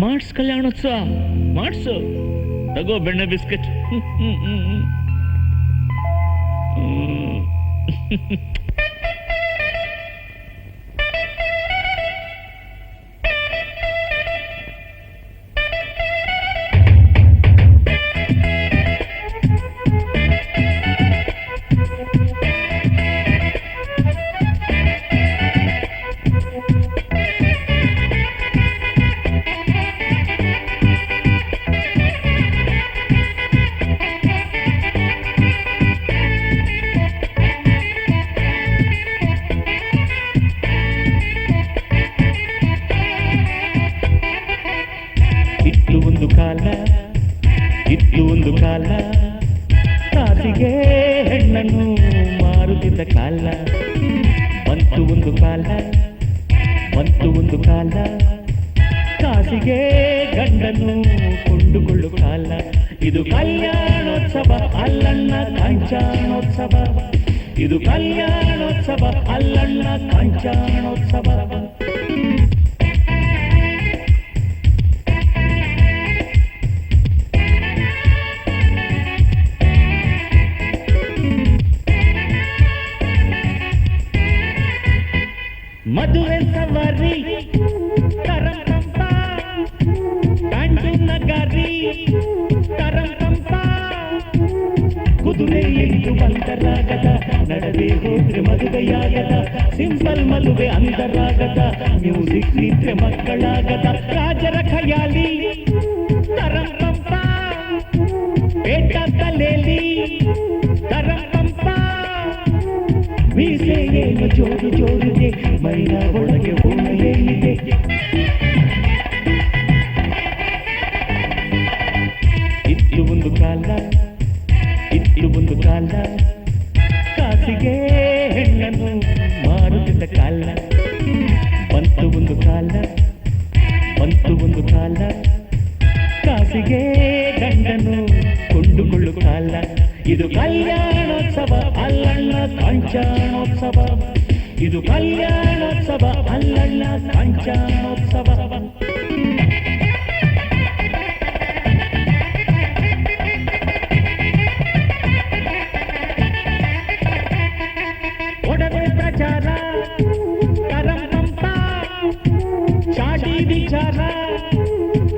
ಮಾಡ್ಸ್ ಕಲ್ಯಾಣೋತ್ಸವ ಮಾಡ್ಸು. ತಗೋ ಬೆಣ್ಣೆ ಬಿಸ್ಕೆಟ್. ಇತ್ತು ಒಂದು ಕಾಲ ಕಾಸಿಗೆ ಹೆಣ್ಣನ್ನು ಮಾರುತ್ತಿದ್ದ ಕಾಲ. ಬಂತು ಒಂದು ಕಾಲ ಕಾಸಿಗೆ ಗಂಡನ್ನು ಕೊಂಡುಕೊಳ್ಳು ಕಾಲ. ಇದು ಕಲ್ಯಾಣೋತ್ಸವ ಅಲ್ಲಣ್ಣ ಕಂಚಾಣೋತ್ಸವ. ಇದು ಕಲ್ಯಾಣೋತ್ಸವ ಅಲ್ಲಣ್ಣ ಕಂಚಾಣೋತ್ಸವ. ಮದುವೆ ಸವಾರಿ ತರಂತಂಪ ಕಾಂಡು ನಗಾರಿ ತರಂತಂಪ. ಕುದುರೆ ಇಳಿದು ಬಂದರಾಗದ ನಡೆದೇ ಹೋದ್ರೆ ಮದುವೆಯಾಗದ. ಸಿಂಪಲ್ ಮದುವೆ ಅಂದರಾಗದ ಮ್ಯೂಸಿಕ್ ನಿದ್ರೆ ಮಕ್ಕಳಾಗದ. ರಾಜರ ಖಯಾಲಿ ತರಂತಂಪ ಪೇಟ ತಲೆಯಲ್ಲಿ ತರಂತಂಪ. ಮೀಸೆ ಏನು ಜೋರು ಜೋರಿದೆ ಮೈನ ಒಳಗೆ ಏನಿದೆ. ಇತ್ತು ಒಂದು ಕಾಲ ಕಾಸಿಗೆ ಹೆಣ್ಣನ್ನು ಮಾರುತ್ತಿದ್ದ ಕಾಲ. ಬಂತು ಒಂದು ಕಾಲ ಕಾಸಿಗೆ ಗಂಡನ್ನು ಕೊಂಡುಕೊಳ್ಳು ಕಾಲ. ಇದು ಕಲ್ಯಾಣೋತ್ಸವ ಅಲ್ಲಣ್ಣ ಕಂಚಾಣೋತ್ಸವ. ಇದು ಕಲ್ಯಾಣೋತ್ಸವ ಅಲ್ಲಣ್ಣ ಕಂಚಾಣೋತ್ಸವ. ಒಡವೆ ಪ್ರಚಾರ ತರಂತಂಪ ಚಾಟಿ ವಿಚಾರ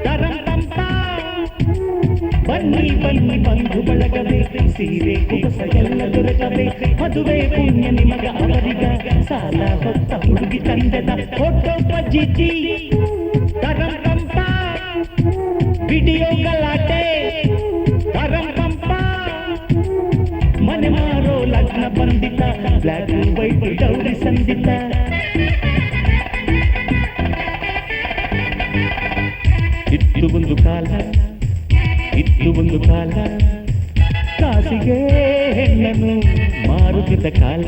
ತರಂತಂಪ. ಬನ್ನಿ ಬಂಧು ಬಳಗವೇ ಸೀರೆ ಕುಬಸ ಎಲ್ಲ ದೊರಕವೇ. ಮದುವೆ ಪುಣ್ಯ ನಿಮಗ ಅವರಿಗ ಸಾಲ ಹೊತ್ತ ಹುಡುಗಿ ತಂದದ. ಫೋಟೋ ಪಜ್ಜಿಜಿ ತರಂತಂಪ ವಿಡಿಯೋ ಗಲಾಟೆ ತರಂತಂಪ. ಮನೆ ಮಾರೋ ಲಗ್ನ ಬಂದಿತ ಬ್ಲ್ಯಾಕ್ ವೈಟ್ ಡೌರಿ ಸಂದಿತ. ಇತ್ತು ಒಂದು ಕಾಲ ಕಾಸಿಗೆ ಹೆಣ್ಣನ್ನು ಮಾರುತ್ತಿದ್ದ ಕಾಲ.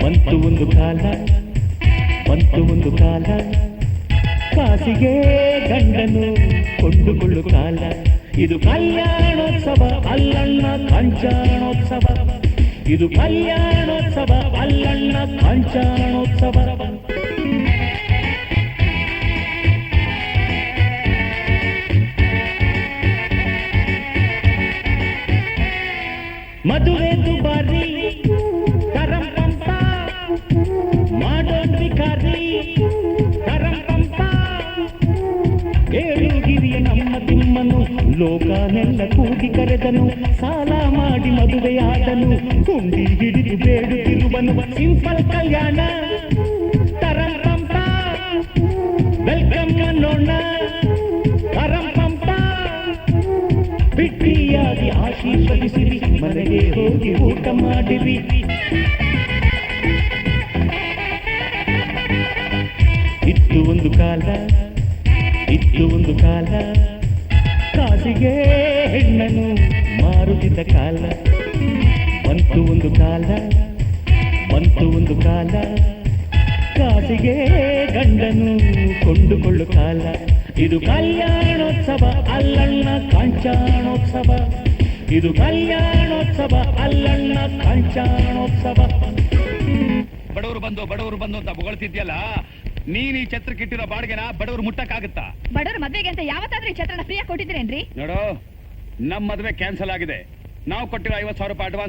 ಬಂತು ಒಂದು ಕಾಲ ಕಾಸಿಗೆ ಗಂಡನ್ನು ಕೊಂಡುಕೊಳ್ಳು ಕಾಲ. ಇದು ಕಲ್ಯಾಣೋತ್ಸವ ಅಲ್ಲಣ್ಣ ಕಂಚಾಣೋತ್ಸವ. ಇದು ಕಲ್ಯಾಣೋತ್ಸವ ಅಲ್ಲಣ್ಣ ಕಂಚಾಣೋತ್ಸವ. ಮದುವೆ ದುಬಾರಿ ತರಂತಂಪ ಮಾಡೋನ್ ವಿಕಾರಿ ತರಂತಂಪ. ಏಳುಗಿರಿಯ ನಮ್ಮ ತಿಮ್ಮನು ಲೋಕನೆಲ್ಲ ಕೂಗಿ ಕರೆದನು. ಸಾಲ ಮಾಡಿ ಮದುವೆಯಾದನು ಕುಂಡಿ ಹಿಡಿದು ಬೇಡುತ್ತಿರುವನು. ಸಿಂಪಲ್ ಕಲ್ಯಾಣ ತರಂತಂಪ ವೆಲ್ಕಮ್ ಅನ್ನೋಣ ತರಂತಂಪ. ಬಿಟ್ಟಿಯಾಗಿ ಆಶೀರ್ವದಿಸಿರಿ ಮನೆಗೆ ಹೋಗಿ ಊಟ ಮಾಡಿರಿ. ಇತ್ತು ಒಂದು ಕಾಲ ಕಾಸಿಗೆ ಹೆಣ್ಣನ್ನು ಮಾರುತ್ತಿದ್ದ ಕಾಲ. ಬಂತು ಒಂದು ಕಾಲ ಕಾಸಿಗೆ ಗಂಡನ್ನು ಕೊಂಡುಕೊಳ್ಳು ಕಾಲ. ಇದು ಕಲ್ಯಾಣೋತ್ಸವ ಅಲ್ಲಣ್ಣ ಕಂಚಾಣೋತ್ಸವ. ಇದು ಕಲ್ಯಾಣೋತ್ಸವ ಅಲ್ಲಣ್ಣ ಕಂಚಾಣೋತ್ಸವ. ಬಡವರು ಬಂದು ಅಂತ ಹೊಗಳ್ತಿದ್ಯಲ್ಲ, ನೀನ್ ಈ ಛತ್ರಕ್ಕೆ ಇಟ್ಟಿರೋ ಬಾಡಿಗೆನ ಬಡವರು ಮುಟ್ಟಕ್ಕಾಗತ್ತಾ? ಬಡವ್ರ ಮದ್ವೆಗೆ ಅಂತ ಯಾವತ್ತಾದ್ರೂ ಈ ಛತ್ರನ ಫ್ರೀಯಾಗಿ ಕೊಟ್ಟಿದ್ರೇನ್ರಿ? ನೋಡು, ನಮ್ ಮದ್ವೆ ಕ್ಯಾನ್ಸಲ್ ಆಗಿದೆ. ನಾವು ಕೊಟ್ಟಿರೋ 50,000 ರೂಪಾಯಿ ಅಡ್ವಾನ್ಸ್